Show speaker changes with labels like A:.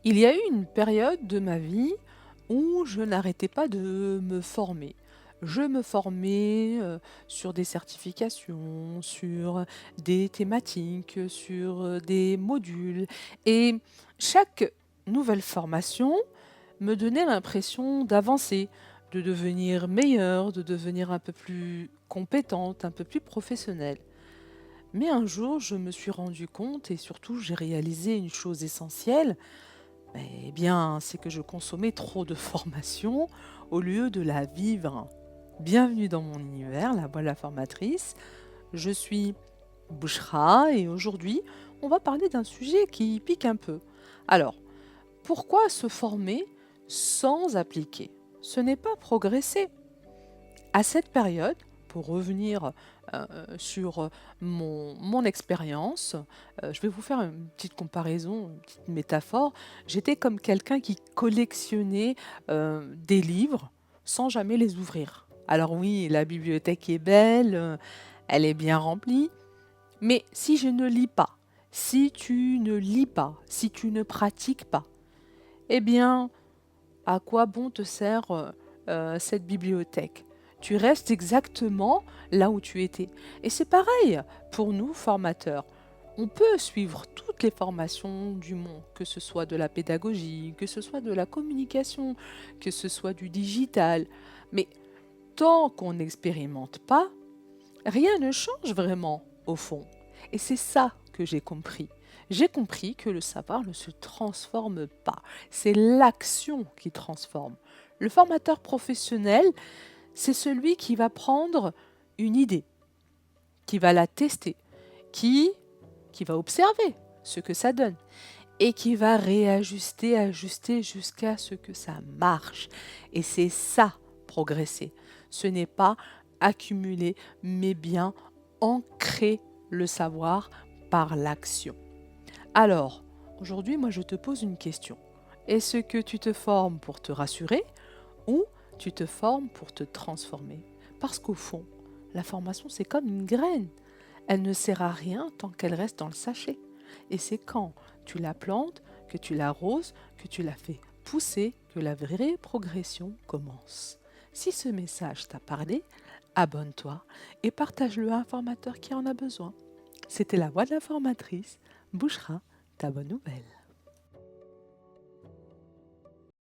A: Il y a eu une période de ma vie où je n'arrêtais pas de me former. Je me formais sur des certifications, sur des thématiques, sur des modules. Et chaque nouvelle formation me donnait l'impression d'avancer, de devenir meilleure, de devenir un peu plus compétente, un peu plus professionnelle. Mais un jour, je me suis rendu compte et surtout j'ai réalisé une chose essentielle, eh bien, c'est que je consommais trop de formation au lieu de la vivre. Bienvenue dans mon univers, la voix de la formatrice. Je suis Bouchra et aujourd'hui, on va parler d'un sujet qui pique un peu. Alors, pourquoi se former sans appliquer? Ce n'est pas progresser. À cette période, pour revenir sur mon expérience, je vais vous faire une petite comparaison, une petite métaphore. J'étais comme quelqu'un qui collectionnait des livres sans jamais les ouvrir. Alors oui, la bibliothèque est belle, elle est bien remplie, mais si je ne lis pas, si tu ne lis pas, si tu ne pratiques pas, eh bien, à quoi bon te sert cette bibliothèque? Tu restes exactement là où tu étais. Et c'est pareil pour nous, formateurs. On peut suivre toutes les formations du monde, que ce soit de la pédagogie, que ce soit de la communication, que ce soit du digital. Mais tant qu'on n'expérimente pas, rien ne change vraiment au fond. Et c'est ça que j'ai compris. J'ai compris que le savoir ne se transforme pas. C'est l'action qui transforme. Le formateur professionnel, c'est celui qui va prendre une idée, qui va la tester, qui, qui va observer ce que ça donne et qui va réajuster, ajuster jusqu'à ce que ça marche. Et c'est ça, progresser. Ce n'est pas accumuler, mais bien ancrer le savoir par l'action. Alors, aujourd'hui, moi, je te pose une question. Est-ce que tu te formes pour te rassurer ou tu te formes pour te transformer? Parce qu'au fond, la formation, c'est comme une graine. Elle ne sert à rien tant qu'elle reste dans le sachet. Et c'est quand tu la plantes, que tu l'arroses, que tu la fais pousser, que la vraie progression commence. Si ce message t'a parlé, abonne-toi et partage-le à un formateur qui en a besoin. C'était la voix de la formatrice. Bouchera ta bonne nouvelle.